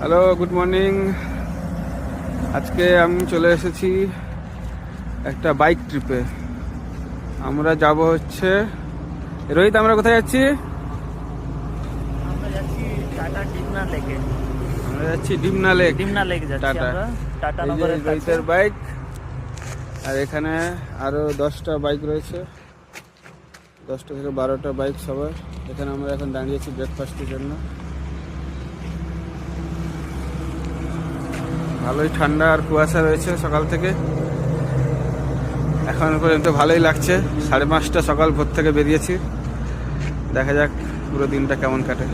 Hello, good morning. আজকে আমি চলে এসেছি একটা বাইক ট্রিপে। আমরা যাব হচ্ছে রোহিত, আমরা কোথায় যাচ্ছি? আমরা যাচ্ছি টাটা ডিমনা লেকে। আমরা যাচ্ছি ডিমনা লেক। ডিমনা লেক যাচ্ছি টাটা। আমরা। টাটা এই যে নগরের কাছে। রোহিতের বাইক, আর এখানে আরো 10টা বাইক রয়েছে, 10টা থেকে 12টা বাইক সবার। এখানে আমরা এখন দাঁড়িয়েছি ব্রেকফাস্টের জন্য। ভালোই ঠান্ডা আর কুয়াশা রয়েছে সকাল থেকে, এখন পর্যন্ত ভালোই লাগছে। 5:30 সকাল ভোর থেকে বেরিয়েছি, দেখা যাক পুরো দিনটা কেমন কাটে।